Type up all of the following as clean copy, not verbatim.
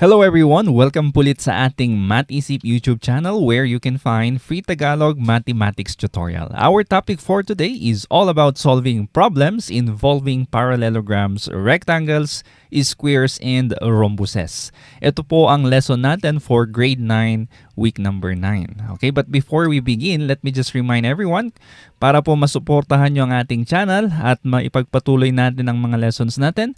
Hello everyone! Welcome pulit sa ating MathIsip YouTube channel where you can find free Tagalog mathematics tutorial. Our topic for today is all about solving problems involving parallelograms, rectangles, squares, and rhombuses. Ito po ang lesson natin for grade 9, week number 9. Okay, but before we begin, let me just remind everyone, para po masuportahan nyo ang ating channel at maipagpatuloy natin ang mga lessons natin,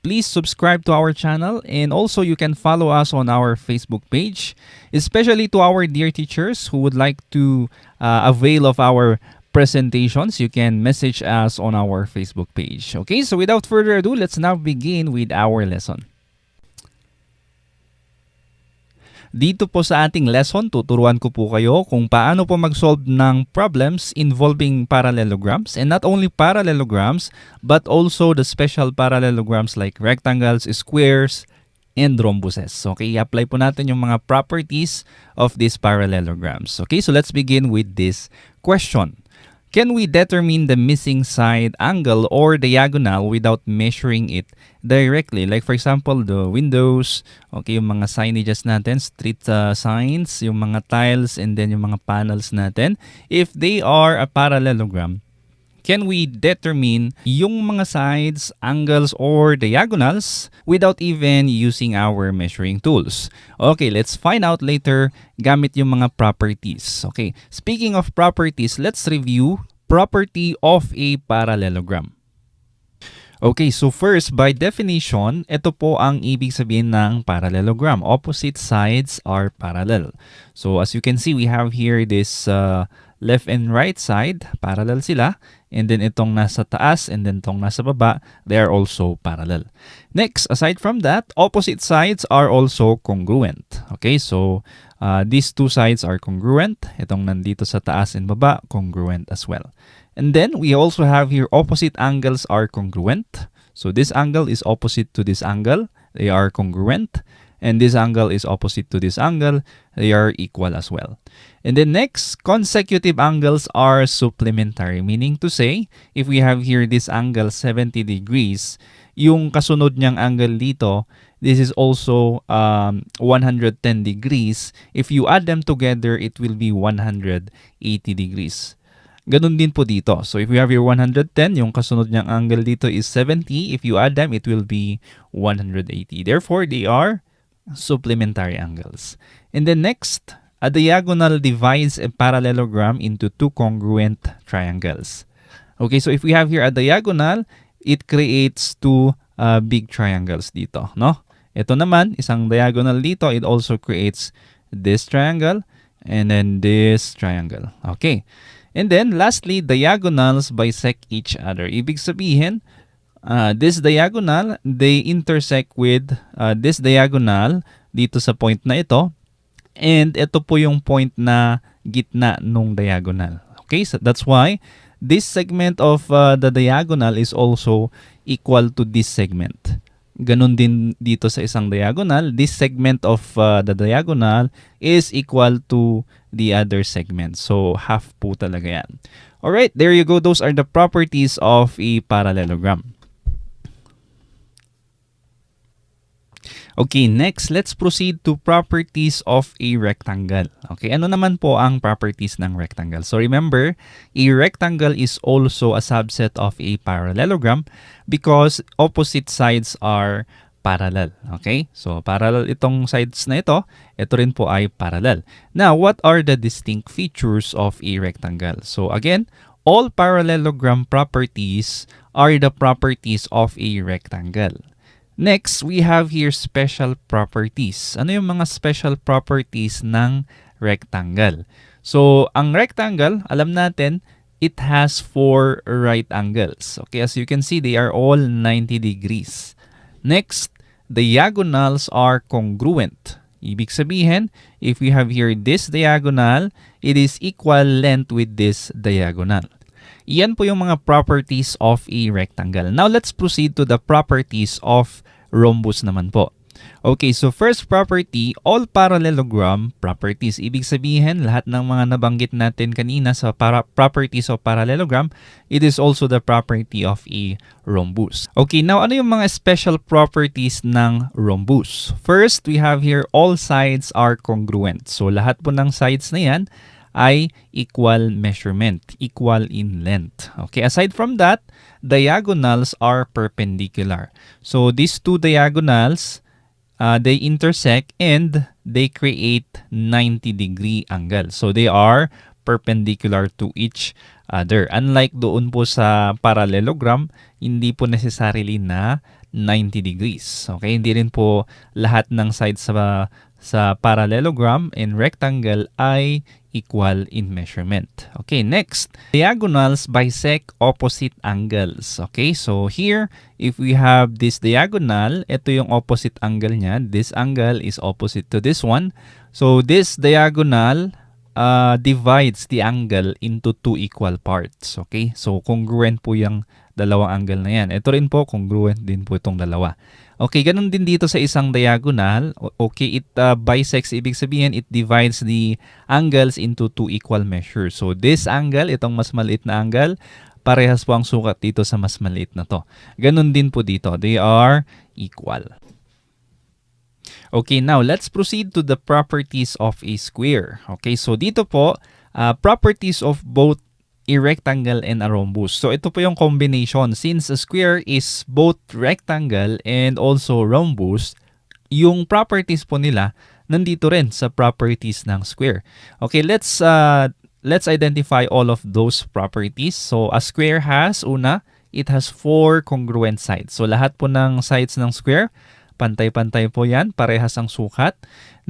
please subscribe to our channel, and also you can follow us on our Facebook page, especially to our dear teachers who would like to avail of our presentations. You can message us on our Facebook page. Okay, so without further ado, let's now begin with our lesson. Dito po sa ating lesson, tuturuan ko po kayo kung paano po mag-solve ng problems involving parallelograms, and not only parallelograms but also the special parallelograms like rectangles, squares, and rhombuses. Okay, i-apply po natin yung mga properties of these parallelograms. Okay, so let's begin with this question. Can we determine the missing side angle or diagonal without measuring it directly? Like for example, the windows, okay, yung mga signages natin, street signs, yung mga tiles, and then yung mga panels natin. If they are a parallelogram, can we determine yung mga sides, angles, or diagonals without even using our measuring tools? Okay, let's find out later gamit yung mga properties. Okay, speaking of properties, let's review property of a parallelogram. Okay, so first, by definition, ito po ang ibig sabihin ng parallelogram. Opposite sides are parallel. So as you can see, we have here this left and right side, parallel sila. And then itong nasa taas and then itong nasa baba, they are also parallel. Next, aside from that, opposite sides are also congruent. Okay, so these two sides are congruent. Itong nandito sa taas and baba, congruent as well. And then we also have here opposite angles are congruent. So this angle is opposite to this angle. They are congruent. And this angle is opposite to this angle. They are equal as well. And then next, consecutive angles are supplementary. Meaning to say, if we have here this angle 70 degrees, yung kasunod niyang angle dito, this is also 110 degrees. If you add them together, it will be 180 degrees. Ganun din po dito. So if we have here 110, yung kasunod niyang angle dito is 70. If you add them, it will be 180. Therefore, they are supplementary angles. And then next, a diagonal divides a parallelogram into two congruent triangles. Okay, so if we have here a diagonal, it creates two big triangles dito, no? Ito naman, isang diagonal dito, it also creates this triangle and then this triangle. Okay. And then lastly, diagonals bisect each other. Ibig sabihin, this diagonal, they intersect with this diagonal dito sa point na ito. And ito po yung point na gitna nung diagonal. Okay, so that's why this segment of the diagonal is also equal to this segment. Ganun din dito sa isang diagonal. This segment of the diagonal is equal to the other segment. So, half po talaga yan. Alright, there you go. Those are the properties of a parallelogram. Okay, next, let's proceed to properties of a rectangle. Okay, ano naman po ang properties ng rectangle? So remember, a rectangle is also a subset of a parallelogram because opposite sides are parallel. Okay, so parallel itong sides na ito rin po ay parallel. Now, what are the distinct features of a rectangle? So again, all parallelogram properties are the properties of a rectangle. Next, we have here special properties. Ano yung mga special properties ng rectangle? So, ang rectangle, alam natin, it has 4 right angles. Okay, as you can see, they are all 90 degrees. Next, diagonals are congruent. Ibig sabihin, if we have here this diagonal, it is equal length with this diagonal. Iyan po yung mga properties of a rectangle. Now, let's proceed to the properties of rhombus naman po. Okay, so first property, all parallelogram properties. Ibig sabihin, lahat ng mga nabanggit natin kanina sa properties of parallelogram, it is also the property of a rhombus. Okay, now ano yung mga special properties ng rhombus? First, we have here all sides are congruent. So lahat po ng sides na yan ay equal measurement, equal in length. Okay, aside from that, diagonals are perpendicular. So these two diagonals, they intersect and they create 90-degree angle. So they are perpendicular to each other. Unlike doon po sa parallelogram, hindi po necessarily na 90 degrees. Okay, hindi rin po lahat ng sides sa parallelogram and rectangle ay equal in measurement. Okay, next, diagonals bisect opposite angles. Okay, so here, if we have this diagonal, ito yung opposite angle niya. This angle is opposite to this one. So this diagonal divides the angle into two equal parts. Okay, so congruent po yung dalawang angle na yan. Ito rin po, congruent din po itong dalawa. Okay, ganun din dito sa isang diagonal. Okay, it bisects, ibig sabihin, it divides the angles into two equal measures. So this angle, itong mas maliit na angle, parehas po ang sukat dito sa mas maliit na to. Ganun din po dito. They are equal. Okay, now let's proceed to the properties of a square. Okay, so dito po, properties of both a rectangle and a rhombus. So ito po yung combination. Since a square is both rectangle and also rhombus, yung properties po nila nandito rin sa properties ng square. Okay, let's identify all of those properties. So a square has, una, it has 4 congruent sides. So lahat po ng sides ng square, pantay-pantay po yan, parehas ang sukat.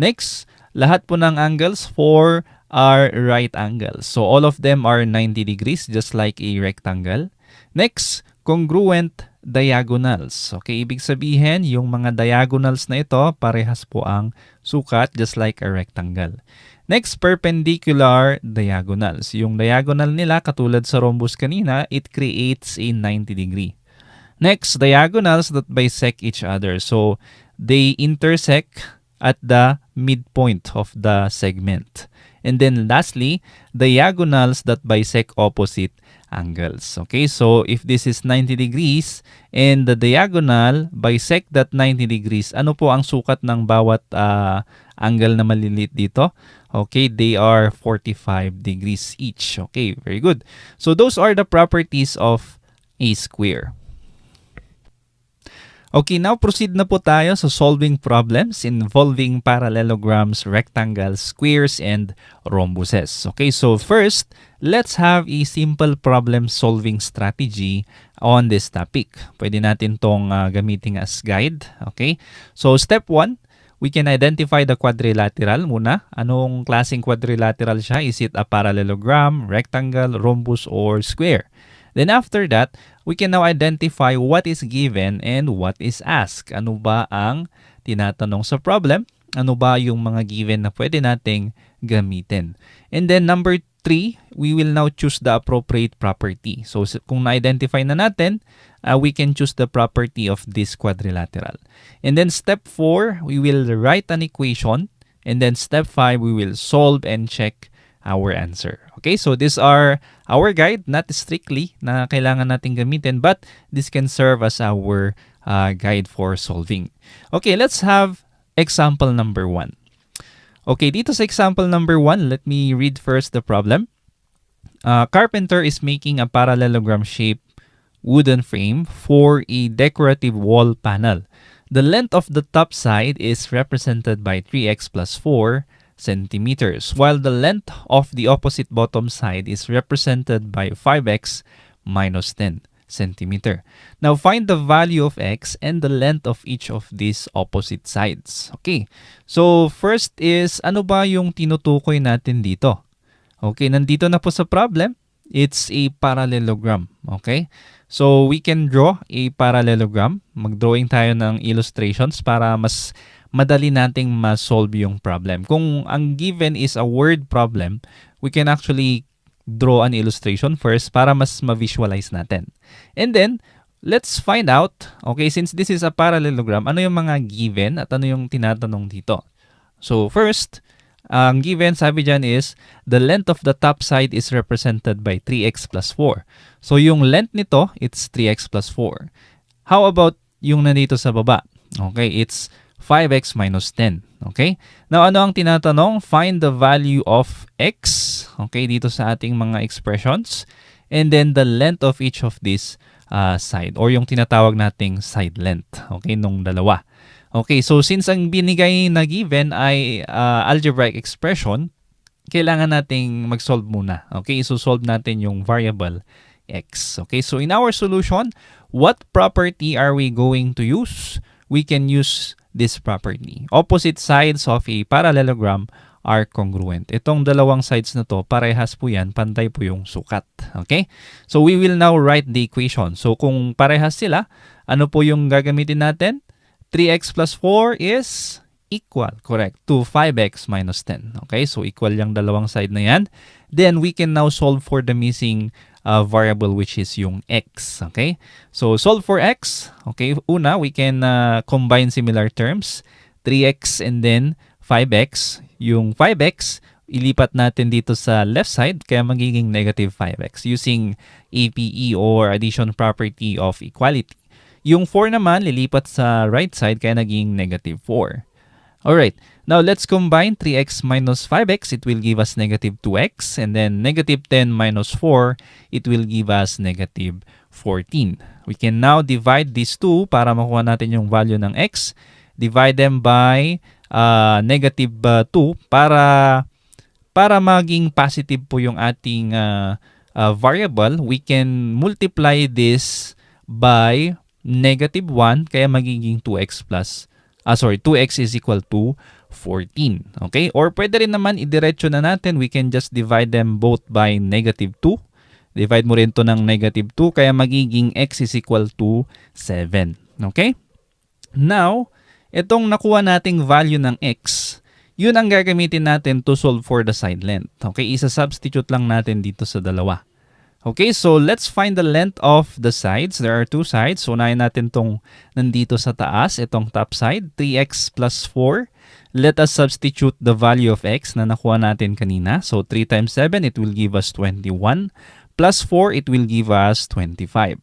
Next, lahat po ng angles, 4 are right angles. So all of them are 90 degrees, just like a rectangle. Next, congruent diagonals. Okay, ibig sabihin, yung mga diagonals na ito, parehas po ang sukat, just like a rectangle. Next, perpendicular diagonals. Yung diagonal nila, katulad sa rhombus kanina, it creates a 90 degree. Next, diagonals that bisect each other. So they intersect at the midpoint of the segment. And then lastly, diagonals that bisect opposite angles. Okay, so if this is 90 degrees and the diagonal bisect that 90 degrees, ano po ang sukat ng bawat angle na maliliit dito? Okay, they are 45 degrees each. Okay, very good. So those are the properties of a square. Okay, now proceed na po tayo sa solving problems involving parallelograms, rectangles, squares, and rhombuses. Okay, so first, let's have a simple problem solving strategy on this topic. Pwede natin tong gamitin as guide. Okay, so step 1, we can identify the quadrilateral muna. Anong klaseng quadrilateral siya? Is it a parallelogram, rectangle, rhombus, or square? Then after that, we can now identify what is given and what is asked. Ano ba ang tinatanong sa problem? Ano ba yung mga given na pwede nating gamitin? And then number 3, we will now choose the appropriate property. So kung na-identify na natin, we can choose the property of this quadrilateral. And then step 4, we will write an equation. And then step 5, we will solve and check our answer. Okay, so these are our guide, not strictly na kailangan natin gamitin, but this can serve as our guide for solving. Okay, let's have example number 1. Okay, dito sa example number 1, let me read first the problem. Carpenter is making a parallelogram shaped wooden frame for a decorative wall panel. The length of the top side is represented by 3x plus 4 centimeters, while the length of the opposite bottom side is represented by 5x minus 10 centimeter. Now, find the value of x and the length of each of these opposite sides. Okay, so first is, ano ba yung tinutukoy natin dito? Okay, nandito na po sa problem, it's a parallelogram. Okay, so we can draw a parallelogram. Mag-drawing tayo ng illustrations para mas madali nating ma-solve yung problem. Kung ang given is a word problem, we can actually draw an illustration first para mas ma-visualize natin. And then, let's find out, okay, since this is a parallelogram, ano yung mga given at ano yung tinatanong dito. So first, ang given, sabi dyan is, the length of the top side is represented by 3x plus 4. So yung length nito, it's 3x plus 4. How about yung nandito sa baba? Okay, it's 5x minus 10. Okay? Now, ano ang tinatanong? Find the value of x, okay, dito sa ating mga expressions, and then the length of each of these side, or yung tinatawag nating side length, okay, nung dalawa. Okay, so since ang binigay na given ay algebraic expression, kailangan nating mag-solve muna. Okay, so solve natin yung variable x. Okay, so in our solution, what property are we going to use? We can use this property. Opposite sides of a parallelogram are congruent. Itong dalawang sides na to, parehas po yan, pantay po yung sukat. Okay? So we will now write the equation. So kung parehas sila, ano po yung gagamitin natin? 3x plus 4 is equal, correct, to 5x minus 10. Okay, so equal yung dalawang side na yan. Then we can now solve for the missing variable, which is yung x. Okay, so solve for x. Okay, una, we can combine similar terms. 3x and then 5x. Yung 5x, ilipat natin dito sa left side, kaya magiging negative 5x using APE or addition property of equality. Yung 4 naman, lilipat sa right side, kaya naging negative 4. Alright, now let's combine 3x minus 5x. It will give us negative 2x. And then negative 10 minus 4, it will give us negative 14. We can now divide these two para makuha natin yung value ng x. Divide them by negative 2 para maging positive po yung ating variable. We can multiply this by negative 1, kaya magiging 2x plus, 2x is equal to 14. Okay? Or pwede rin naman, idiretso na natin. We can just divide them both by negative 2. Divide mo rin to ng negative 2, kaya magiging x is equal to 7. Okay? Now, itong nakuha nating value ng x, yun ang gagamitin natin to solve for the side length. Okay? Isa-substitute lang natin dito sa dalawa. Okay, so let's find the length of the sides. There are two sides. So, unahin natin itong nandito sa taas, itong top side, 3x plus 4. Let us substitute the value of x na nakuha natin kanina. So, 3 times 7, it will give us 21. Plus 4, it will give us 25.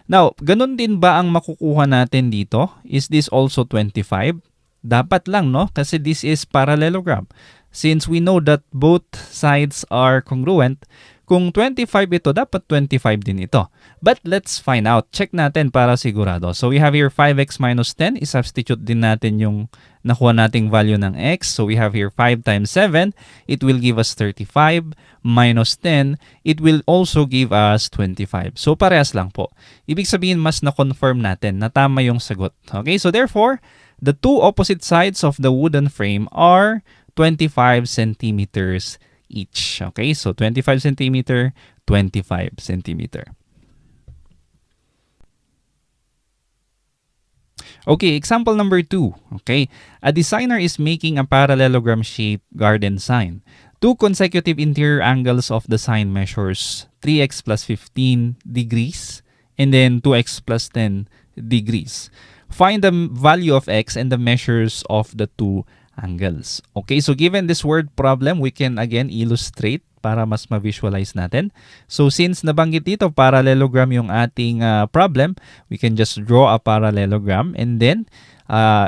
Now, ganun din ba ang makukuha natin dito? Is this also 25? Dapat lang, no? Kasi this is parallelogram. Since we know that both sides are congruent, kung 25 ito, dapat 25 din ito. But let's find out. Check natin para sigurado. So we have here 5x minus 10. I-substitute din natin yung nakuha nating value ng x. So we have here 5 times 7. It will give us 35 minus 10. It will also give us 25. So parehas lang po. Ibig sabihin, mas na-confirm natin na tama yung sagot. Okay, so therefore, the two opposite sides of the wooden frame are 25 centimeters each. Okay, so 25 centimeter, 25 centimeter. Okay, example number 2. Okay, a designer is making a parallelogram-shaped garden sign. Two consecutive interior angles of the sign measures 3x plus 15 degrees and then 2x plus 10 degrees. Find the value of x and the measures of the two angles. Okay, so given this word problem, we can again illustrate para mas ma-visualize natin. So since nabanggit dito, parallelogram yung ating problem, we can just draw a parallelogram and then,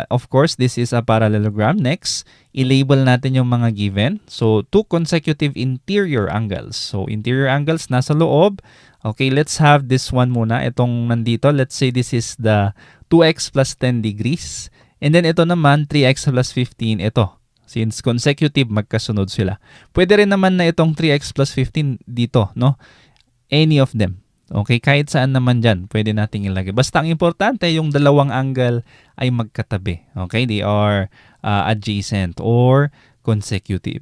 of course, this is a parallelogram. Next, i-label natin yung mga given. So, two consecutive interior angles. So, interior angles nasa loob. Okay, let's have this one muna. Itong nandito, let's say this is the 2x plus 10 degrees. And then ito naman, 3x plus 15, ito. Since consecutive, magkasunod sila. Pwede rin naman na itong 3x plus 15 dito, no? Any of them. Okay, kahit saan naman dyan, pwede nating ilagay. Basta ang importante, yung dalawang angle ay magkatabi. Okay, they are adjacent or consecutive.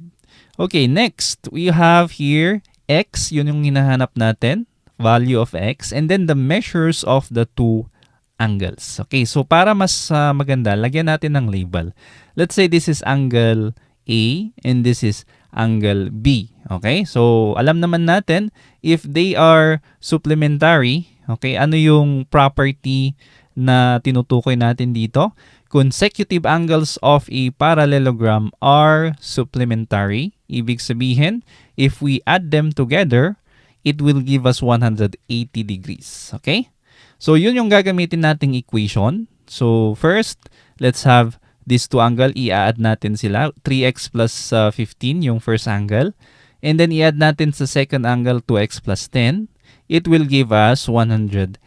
Okay, next, we have here x, yun yung hinahanap natin, value of x, and then the measures of the two angles. Okay, so para mas maganda, lagyan natin ng label. Let's say this is angle A and this is angle B. Okay, so alam naman natin, if they are supplementary, Okay, ano yung property na tinutukoy natin dito? Consecutive angles of a parallelogram are supplementary. Ibig sabihin, if we add them together, it will give us 180 degrees. Okay? So, yun yung gagamitin nating equation. So, first, let's have these two angle. I-add natin sila. 3x plus 15, yung first angle. And then, i-add natin sa second angle, 2x plus 10. It will give us 180.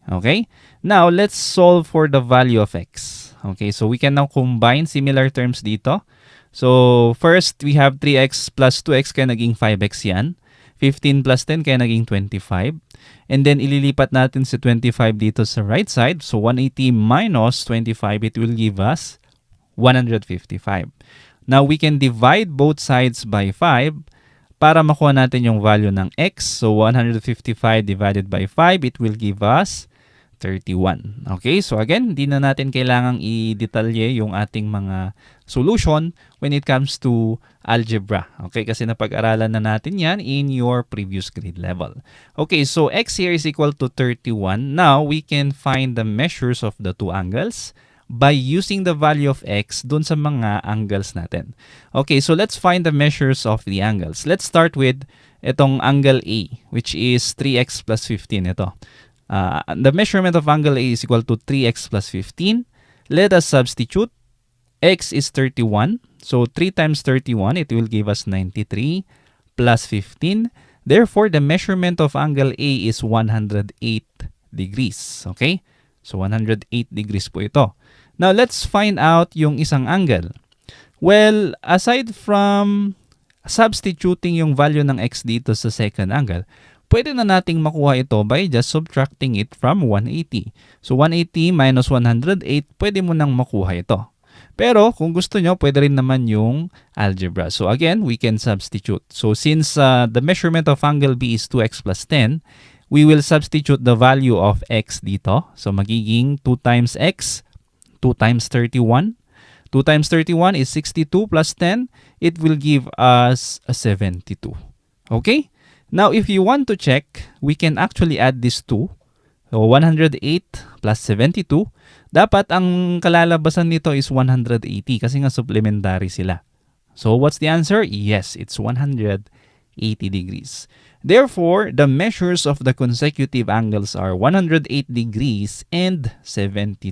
Okay? Now, let's solve for the value of x. Okay, so we can now combine similar terms dito. So, first, we have 3x plus 2x kaya naging 5x yan. 15 plus 10 kaya naging 25. And then, ililipat natin si 25 dito sa right side. So, 180 minus 25, it will give us 155. Now, we can divide both sides by 5 para makuha natin yung value ng x. So, 155 divided by 5, it will give us 31. Okay, so again, hindi na natin kailangang i-detalye yung ating mga solution when it comes to algebra. Okay, kasi napag-aralan na natin yan in your previous grade level. Okay, so x here is equal to 31. Now, we can find the measures of the two angles by using the value of x dun sa mga angles natin. Okay, so let's find the measures of the angles. Let's start with itong angle A, which is 3x plus 15. Ito. The measurement of angle A is equal to 3x plus 15. Let us substitute. X is 31. So 3 times 31, it will give us 93 plus 15. Therefore, the measurement of angle A is 108 degrees. Okay? So 108 degrees po ito. Now, let's find out yung isang angle. Well, aside from substituting yung value ng x dito sa second angle, pwede na nating makuha ito by just subtracting it from 180. So, 180 minus 108, pwede mo nang makuha ito. Pero, kung gusto nyo, pwede rin naman yung algebra. So, again, we can substitute. So, since the measurement of angle B is 2x plus 10, we will substitute the value of x dito. So, magiging 2 times x, 2 times 31. 2 times 31 is 62 plus 10. It will give us a 72. Okay? Now, if you want to check, we can actually add these two. So, 108 plus 72. Dapat ang kalalabasan nito is 180 kasi nga supplementary sila. So, what's the answer? Yes, it's 180 degrees. Therefore, the measures of the consecutive angles are 108 degrees and 72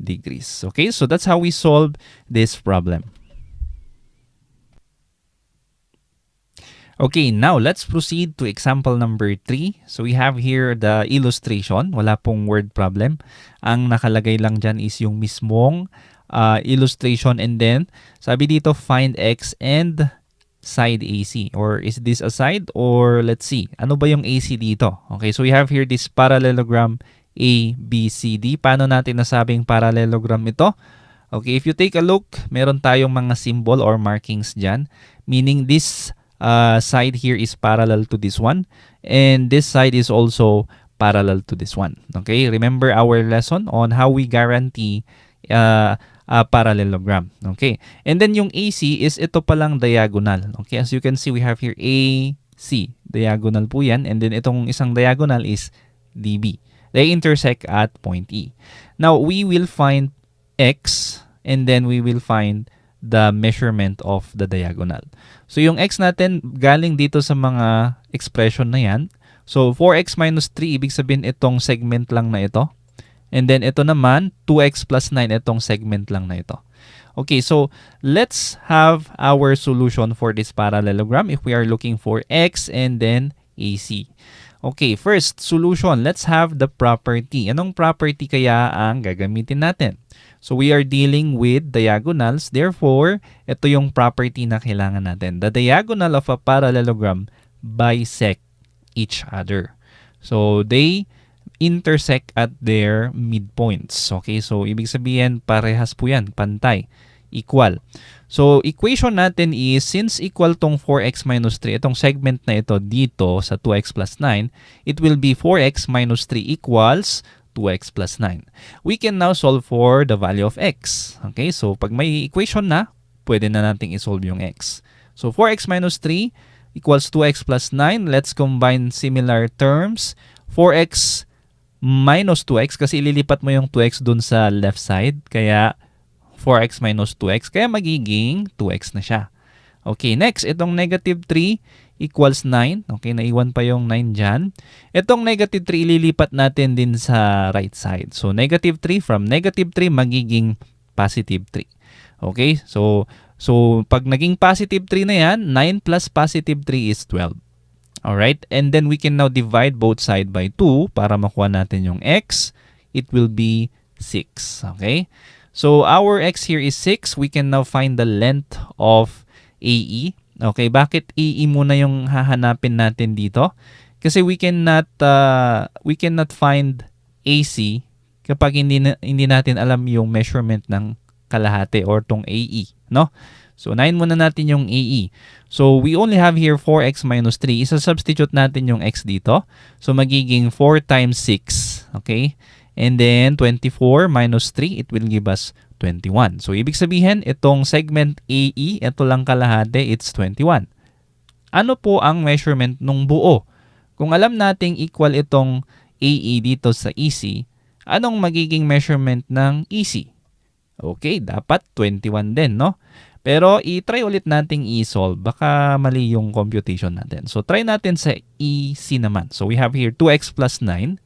degrees. Okay, so that's how we solve this problem. Okay, now let's proceed to example number 3. So we have here the illustration. Wala pong word problem. Ang nakalagay lang dyan is yung mismong illustration, and then sabi dito find x and side AC. Or is this a side? Or let's see. Ano ba yung AC dito? Okay, so we have here this parallelogram A, B, C, D. Paano natin nasabing parallelogram ito? Okay, if you take a look, meron tayong mga symbol or markings dyan. Meaning this side here is parallel to this one, and this side is also parallel to this one. Okay, remember our lesson on how we guarantee a parallelogram. Okay, and then yung AC is ito palang diagonal. Okay, as you can see, we have here AC, diagonal po yan, and then itong isang diagonal is DB. They intersect at point E. Now, we will find X, and then we will find the measurement of the diagonal. So, yung x natin galing dito sa mga expression na yan. So, 4x minus 3, ibig sabihin itong segment lang na ito. And then, ito naman, 2x plus 9, itong segment lang na ito. Okay, so, let's have our solution for this parallelogram if we are looking for x and then AC. Okay, first, solution. Let's have the property. Anong property kaya ang gagamitin natin? So, we are dealing with diagonals. Therefore, ito yung property na kailangan natin. The diagonal of a parallelogram bisect each other. So, they intersect at their midpoints. Okay, so ibig sabihin, parehas po yan, pantay, equal. So, equation natin is, since equal tong 4x minus 3, itong segment na ito dito sa 2x plus 9, it will be 4x minus 3 equals 2x plus 9. We can now solve for the value of x. Okay, so pag may equation na, pwede na nating isolve yung x. So 4x minus 3 equals 2x plus 9. Let's combine similar terms. 4x minus 2x kasi ililipat mo yung 2x dun sa left side. Kaya 4x minus 2x. Kaya magiging 2x na siya. Okay, next, itong negative 3 equals 9. Okay, naiwan pa yung 9 dyan. Itong negative 3 ililipat natin din sa right side. So, negative 3 from negative 3 magiging positive 3. Okay, so pag naging positive 3 na yan, 9 plus positive 3 is 12. Alright, and then we can now divide both side by 2 para makuha natin yung x. It will be 6. Okay, so our x here is 6. We can now find the length of AE. Okay, bakit AE muna yung hahanapin natin dito? Kasi we cannot find AC kapag hindi natin alam yung measurement ng kalahati or tong AE, no? So 9 muna natin yung AE. So we only have here 4x minus 3. Isa-substitute natin yung x dito. So magiging 4 times 6, okay? And then 24 minus 3, it will give us 21. So, ibig sabihin, itong segment AE, ito lang kalahati, it's 21. Ano po ang measurement nung buo? Kung alam nating equal itong AE dito sa EC, anong magiging measurement ng EC? Okay, dapat 21 din, no? Pero, i-try ulit nating i-solve. Baka mali yung computation natin. So, try natin sa EC naman. So, we have here 2x plus 9.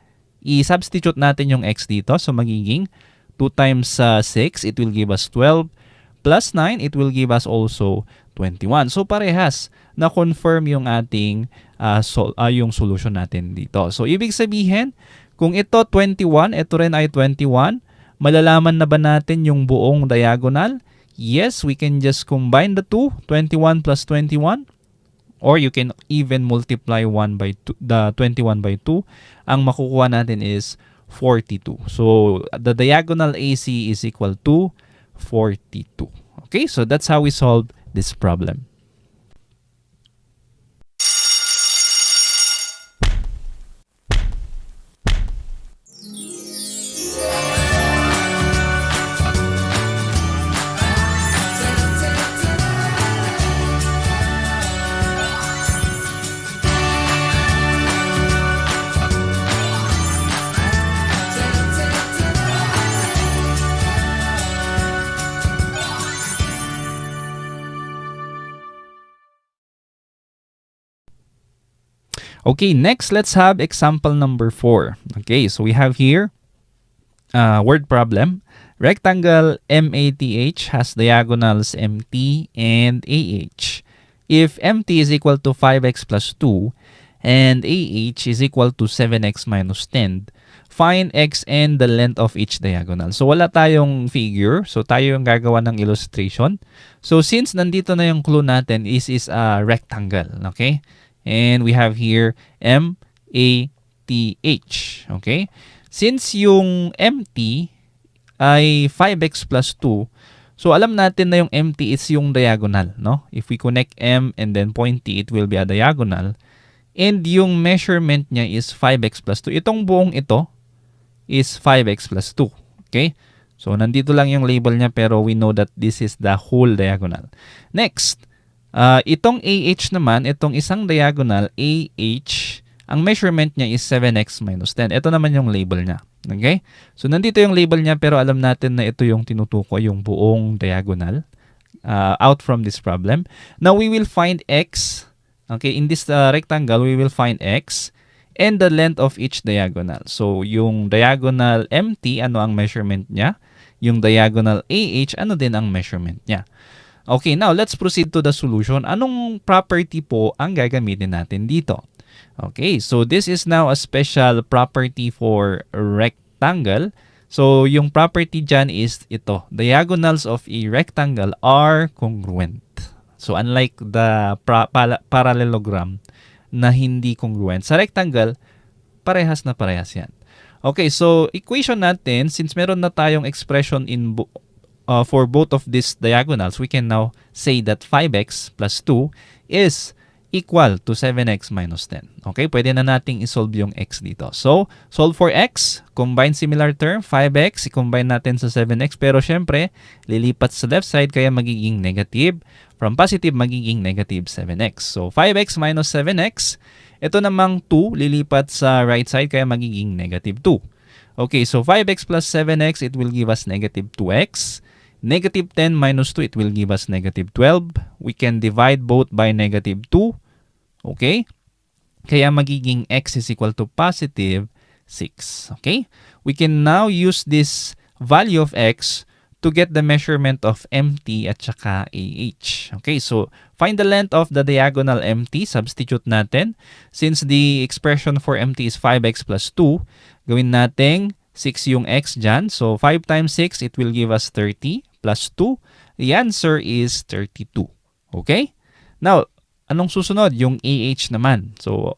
I-substitute natin yung x dito. So, magiging 2 times 6, it will give us 12. Plus 9, it will give us also 21. So, parehas na-confirm yung ating yung solution natin dito. So, ibig sabihin, kung ito 21, ito rin ay 21, malalaman na ba natin yung buong diagonal? Yes, we can just combine the two, 21 plus 21. Or you can even multiply 1 by 2, the 21 by 2. Ang makukuha natin is 42. So, the diagonal AC is equal to 42. Okay, so that's how we solve this problem. Okay, next, let's have example number 4. Okay, so we have here word problem. Rectangle MATH has diagonals MT and AH. If MT is equal to 5x plus 2 and AH is equal to 7x minus 10, find x and the length of each diagonal. So wala tayong figure, so tayo yung gagawa ng illustration. So since nandito na yung clue natin, is a rectangle, okay? And we have here MATH, okay? Since yung MT ay 5x plus 2, so alam natin na yung MT is yung diagonal, no? If we connect M and then point T, it will be a diagonal. And yung measurement niya is 5x plus 2. Itong buong ito is 5x plus 2, okay? So nandito lang yung label niya pero we know that this is the whole diagonal. Next, itong AH naman, itong isang diagonal, AH, ang measurement niya is 7x minus 10. Ito naman yung label niya. Okay? So, nandito yung label niya pero alam natin na ito yung tinutukoy, yung buong diagonal out from this problem. Now, we will find x. Okay? In this rectangle, we will find x and the length of each diagonal. So, yung diagonal MT, ano ang measurement niya? Yung diagonal AH, ano din ang measurement niya? Okay, now let's proceed to the solution. Anong property po ang gagamitin natin dito? Okay, so this is now a special property for rectangle. So yung property dyan is ito. Diagonals of a rectangle are congruent. So unlike the parallelogram na hindi congruent, sa rectangle, parehas na parehas yan. Okay, so equation natin, since meron na tayong expression in for both of these diagonals, we can now say that 5x plus 2 is equal to 7x minus 10. Okay, pwede na nating isolve yung x dito. So, solve for x, combine similar term, 5x, i-combine natin sa 7x, pero syempre, lilipat sa left side, kaya magiging negative. From positive, magiging negative 7x. So, 5x minus 7x, Ito namang 2, lilipat sa right side, kaya magiging negative 2. Okay, so 5x plus 7x, it will give us negative 2x. Negative 10 minus 2, it will give us negative 12. We can divide both by negative 2. Okay? Kaya magiging x is equal to positive 6. Okay? We can now use this value of x to get the measurement of MT at saka AH. Okay, so find the length of the diagonal MT. Substitute natin. Since the expression for MT is 5x plus 2, gawin natin 6 yung x dyan. So 5 times 6, it will give us 30 plus 2. The answer is 32. Okay? Now, anong susunod? Yung AH naman. So,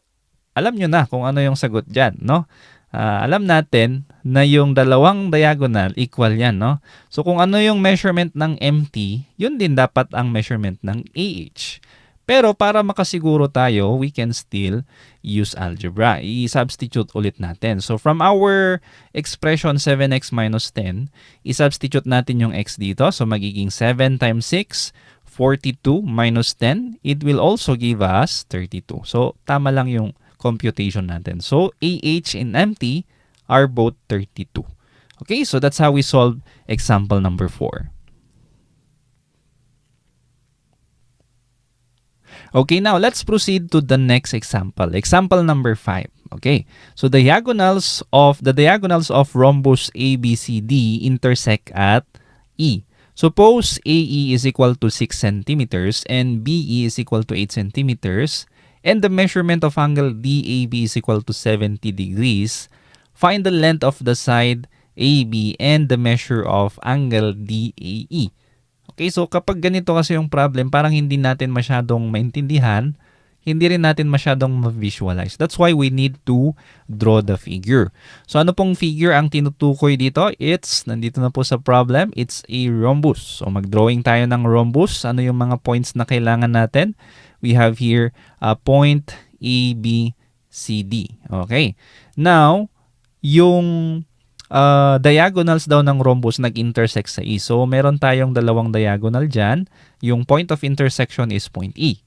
alam nyo na kung ano yung sagot dyan, no? Alam natin na yung dalawang diagonal equal yan, no? So, kung ano yung measurement ng MT, yun din dapat ang measurement ng AH. Pero para makasiguro tayo, we can still use algebra. I-substitute ulit natin. So, from our expression 7x minus 10, i-substitute natin yung x dito. So, magiging 7 times 6, 42 minus 10. It will also give us 32. So, tama lang yung computation natin. So, AH and MT are both 32. Okay, so that's how we solve example number 4. Okay, now let's proceed to the next example. Example number 5. Okay, so the diagonals of rhombus ABCD intersect at E. Suppose AE is equal to 6 centimeters and BE is equal to 8 centimeters. And the measurement of angle DAB is equal to 70 degrees. Find the length of the side AB and the measure of angle DAE. Okay, so kapag ganito kasi yung problem, parang hindi natin masyadong maintindihan, hindi rin natin masyadong ma-visualize. That's why we need to draw the figure. So ano pong figure ang tinutukoy dito? Nandito na po sa problem, it's a rhombus. So mag-drawing tayo ng rhombus. Ano yung mga points na kailangan natin? We have here a point A, B, C, D. Okay. Now, yung diagonals daw ng rhombus nag-intersect sa E. So, meron tayong dalawang diagonal dyan. Yung point of intersection is point E.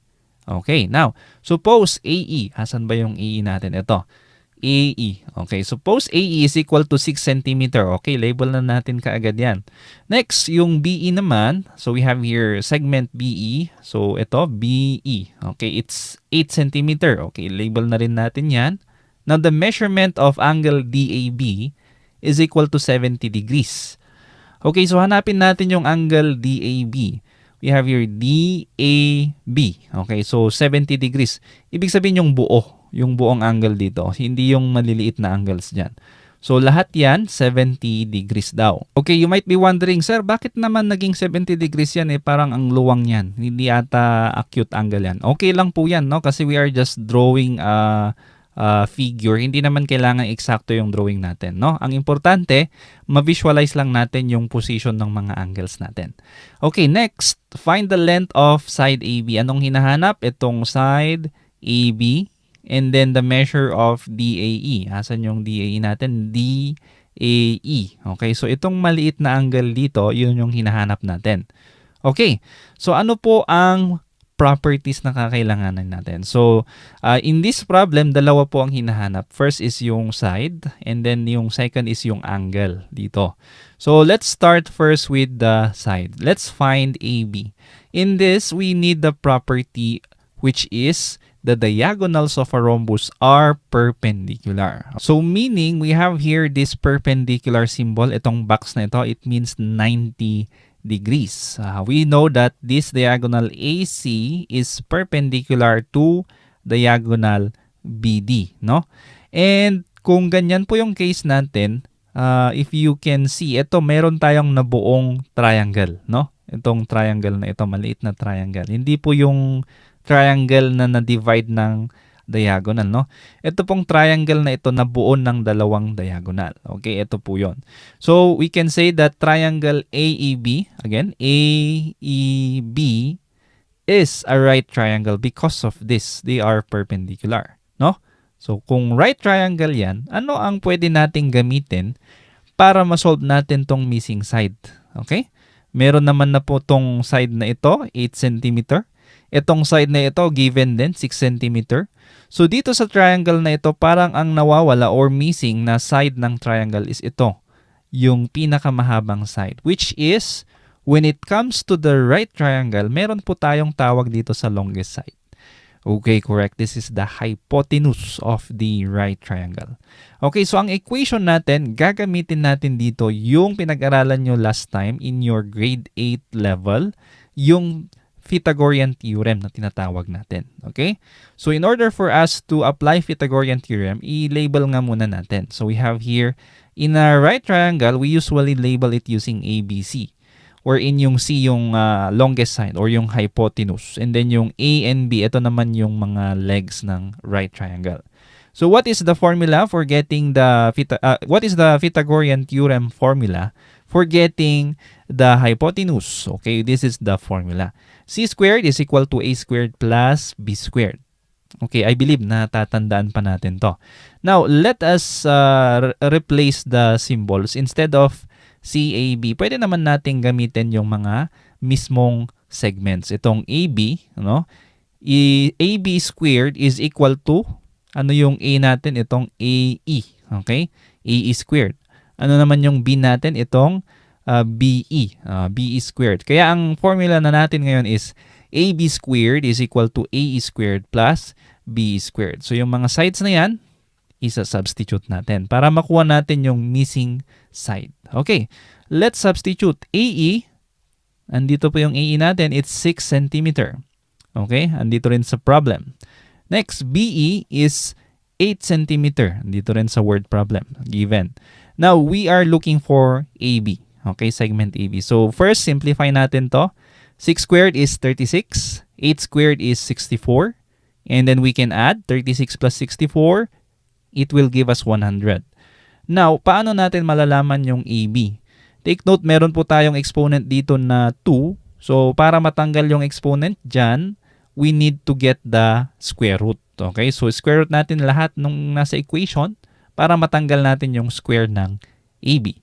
Okay. Now, suppose AE. Asan ba yung AE natin? Ito. AE. Okay, suppose AE is equal to 6 cm. Okay, label na natin kaagad yan. Next, yung BE naman. So, we have here segment BE. So, ito, BE. Okay, it's 8 cm. Okay, label na rin natin yan. Now, the measurement of angle DAB is equal to 70 degrees. Okay, so hanapin natin yung angle DAB. We have here DAB. Okay, so 70 degrees. Ibig sabihin yung buong angle dito, hindi yung maliliit na angles dyan. So, lahat yan, 70 degrees daw. Okay, you might be wondering, sir, bakit naman naging 70 degrees yan? Parang ang luwang yan. Hindi ata acute angle yan. Okay lang po yan, no? Kasi we are just drawing a figure. Hindi naman kailangan eksakto yung drawing natin, no? Ang importante, ma-visualize lang natin yung position ng mga angles natin. Okay, next, find the length of side AB. Anong hinahanap? Itong side AB. And then the measure of DAE. Asan yung DAE natin? DAE. Okay, so itong maliit na angle dito, yun yung hinahanap natin. Okay, so ano po ang properties na kakailanganan natin? So, in this problem, dalawa po ang hinahanap. First is yung side, and then yung second is yung angle dito. So, let's start first with the side. Let's find AB. In this, we need the property which is the diagonals of a rhombus are perpendicular. So meaning, we have here this perpendicular symbol. Itong box na ito, it means 90 degrees. We know that this diagonal AC is perpendicular to diagonal BD, no? And kung ganyan po yung case natin, if you can see, ito meron tayong nabuong triangle, no? Itong triangle na ito, maliit na triangle. Hindi po yung triangle na na-divide ng diagonal, no? Ito pong triangle na ito nabuo ng dalawang diagonal. Okay, ito po yon. So, we can say that triangle AEB, again, AEB is a right triangle because of this. They are perpendicular, no? So, kung right triangle yan, ano ang pwede nating gamitin para ma-solve natin tong missing side? Okay? Meron naman na po tong side na ito, 8 cm. Itong side na ito, given din, 6 cm. So dito sa triangle na ito, parang ang nawawala or missing na side ng triangle is ito, yung pinakamahabang side, which is when it comes to the right triangle, meron po tayong tawag dito sa longest side. Okay, correct. This is the hypotenuse of the right triangle. Okay, so ang equation natin, gagamitin natin dito yung pinag-aralan nyo last time in your grade 8 level, yung Pythagorean theorem na tinatawag natin. Okay? So in order for us to apply Pythagorean theorem, i-label nga muna natin. So we have here, in a right triangle, we usually label it using ABC. Wherein yung C yung longest side or yung hypotenuse. And then yung A and B, ito naman yung mga legs ng right triangle. So what is the formula for getting what is the Pythagorean theorem formula for getting the hypotenuse? Okay, this is the formula. C squared is equal to A squared plus B squared. Okay, I believe na tatandaan pa natin to. Now, let us replace the symbols. Instead of CAB, pwede naman natin gamitin yung mga mismong segments. Itong AB, no? AB squared is equal to, ano yung A natin? Itong AE. Okay? AE squared. Ano naman yung B natin? Itong BE. BE squared. Kaya ang formula na natin ngayon is AB squared is equal to AE squared plus BE squared. So yung mga sides na yan, isa-substitute natin para makuha natin yung missing side. Okay, let's substitute. AE, andito po yung AE natin, it's 6 cm. Okay, andito rin sa problem. Next, BE is 8 cm. Andito rin sa word problem, given. Now, we are looking for AB. Okay, segment AB. So, first, simplify natin to. 6 squared is 36. 8 squared is 64. And then we can add 36 plus 64. It will give us 100. Now, paano natin malalaman yung AB? Take note, meron po tayong exponent dito na 2. So, para matanggal yung exponent dyan, we need to get the square root. Okay? So, square root natin lahat nung nasa equation para matanggal natin yung square ng AB.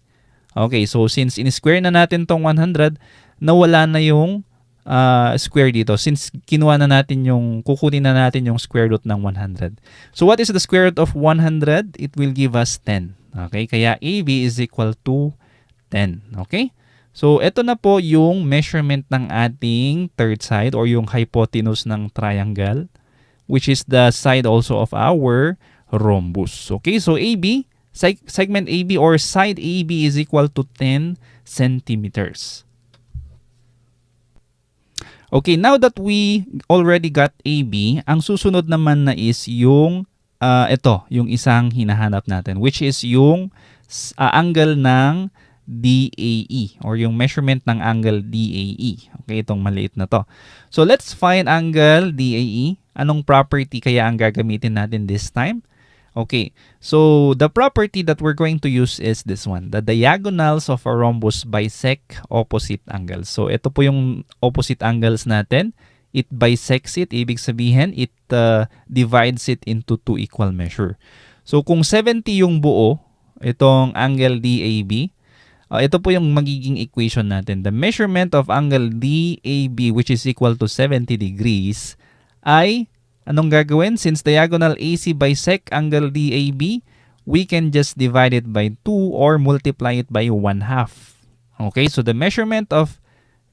Okay, so since in-square na natin tong 100, nawala na yung square dito since kinuha na natin kukunin na natin yung square root ng 100. So what is the square root of 100? It will give us 10. Okay? Kaya AB is equal to 10. Okay? So ito na po yung measurement ng ating third side or yung hypotenuse ng triangle, which is the side also of our rhombus. Okay? So AB, segment AB or side AB is equal to 10 centimeters. Okay, now that we already got AB, ang susunod naman na is yung yung isang hinahanap natin, which is yung angle ng DAE or yung measurement ng angle DAE. Okay, itong maliit na to. So let's find angle DAE. Anong property kaya ang gagamitin natin this time? Okay, so the property that we're going to use is this one. The diagonals of a rhombus bisect opposite angles. So ito po yung opposite angles natin. It bisects it. Ibig sabihin, it divides it into two equal measure. So kung 70 yung buo, itong angle DAB, ito po yung magiging equation natin. The measurement of angle DAB, which is equal to 70 degrees, ay anong gagawin? Since diagonal AC bisect angle DAB, we can just divide it by 2 or multiply it by 1/2. Okay, so the measurement of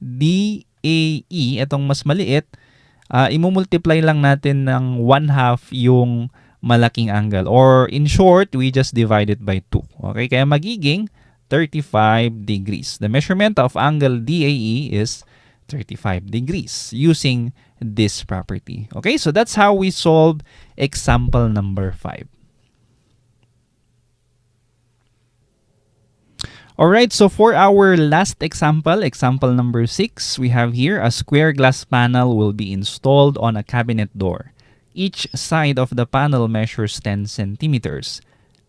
DAE, itong mas maliit, imumultiply lang natin ng 1/2 yung malaking angle. Or in short, we just divide it by 2. Okay, kaya magiging 35 degrees. The measurement of angle DAE is 35 degrees using this property. Okay, so that's how we solve example number 5. Alright, so for our last example, example number 6, we have here a square glass panel will be installed on a cabinet door. Each side of the panel measures 10 centimeters.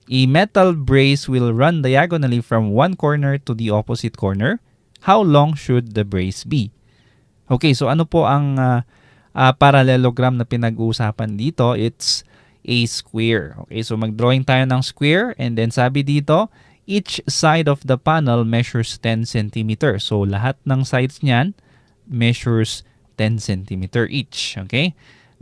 A metal brace will run diagonally from one corner to the opposite corner. How long should the brace be? Okay, so ano po ang parallelogram na pinag-uusapan dito? It's a square. Okay, so mag-drawing tayo ng square and then sabi dito, each side of the panel measures 10 cm. So lahat ng sides niyan measures 10 cm each. Okay?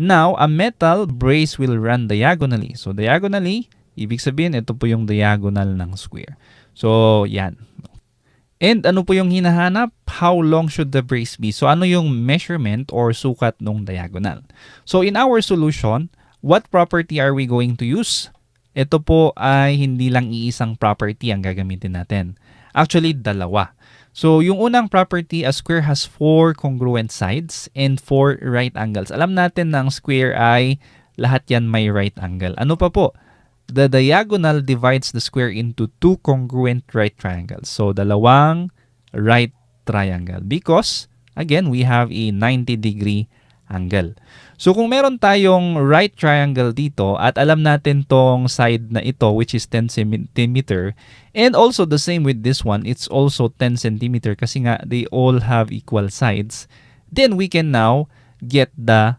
Now, a metal brace will run diagonally. So, diagonally, ibig sabihin, ito po yung diagonal ng square. So, yan. And ano po yung hinahanap? How long should the brace be? So, ano yung measurement or sukat ng diagonal? So, in our solution, what property are we going to use? Ito po ay hindi lang iisang property ang gagamitin natin. Actually, dalawa. So, yung unang property, a square has 4 congruent sides and 4 right angles. Alam natin na ang square ay lahat yan may right angle. Ano pa po? The diagonal divides the square into 2 congruent right triangles. So, dalawang right triangle. Because, again, we have a 90-degree angle. So, kung meron tayong right triangle dito at alam natin tong side na ito which is 10 cm and also the same with this one, it's also 10 cm kasi nga they all have equal sides, then we can now get the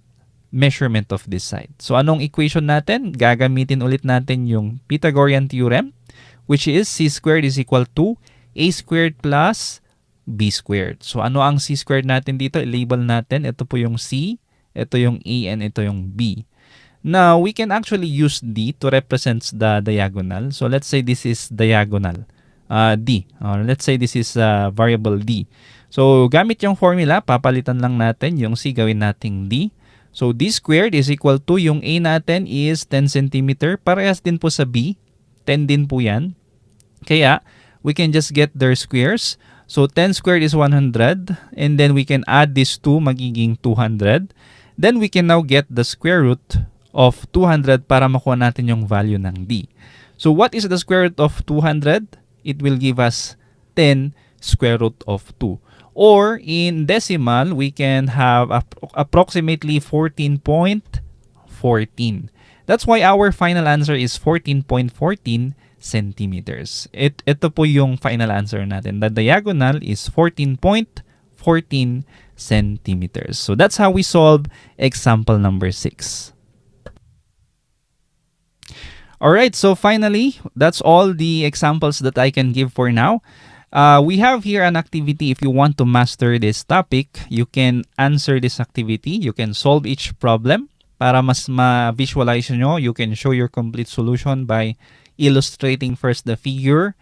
measurement of this side. So, anong equation natin? Gagamitin ulit natin yung Pythagorean theorem which is c squared is equal to a squared plus b squared. So, ano ang c squared natin dito? I-label natin. Ito po yung c, ito yung a, and ito yung b. Now, we can actually use d to represent the diagonal. So, let's say this is diagonal d. Or let's say this is variable d. So, gamit yung formula, papalitan lang natin yung c, gawin nating d. So, d squared is equal to, yung a natin is 10 cm. Parehas din po sa b. 10 din po yan. Kaya, we can just get their squares. So, 10 squared is 100. And then, we can add this 2, magiging 200. Then, we can now get the square root of 200 para makuha natin yung value ng d. So, what is the square root of 200? It will give us 10 square root of 2. Or, in decimal, we can have approximately 14.14. That's why our final answer is 14.14 centimeters. Ito po yung final answer natin. The diagonal is 14.14 centimeters. So, that's how we solve example number 6. Alright, so finally, that's all the examples that I can give for now. We have here an activity. If you want to master this topic, you can answer this activity. You can solve each problem. Para mas ma-visualize nyo, you can show your complete solution by illustrating first the figure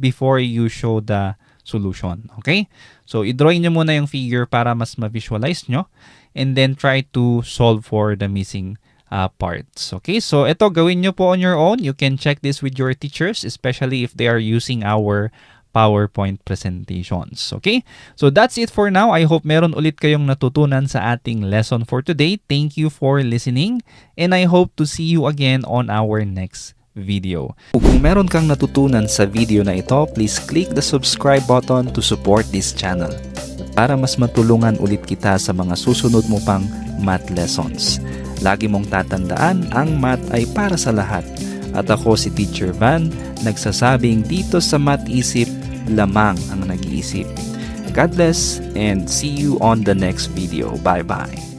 before you show the solution. Okay? So, i-drawing nyo muna yung figure para mas ma-visualize nyo and then try to solve for the missing parts. Okay? So, ito gawin nyo po on your own. You can check this with your teachers, especially if they are using our PowerPoint presentations. Okay? So, that's it for now. I hope meron ulit kayong natutunan sa ating lesson for today. Thank you for listening and I hope to see you again on our next video. Kung meron kang natutunan sa video na ito, please click the subscribe button to support this channel para mas matulungan ulit kita sa mga susunod mo pang math lessons. Lagi mong tatandaan, ang math ay para sa lahat. At ako si Teacher Van, nagsasabing dito sa Math Isip, lamang ang nag-iisip. God bless and see you on the next video. Bye-bye.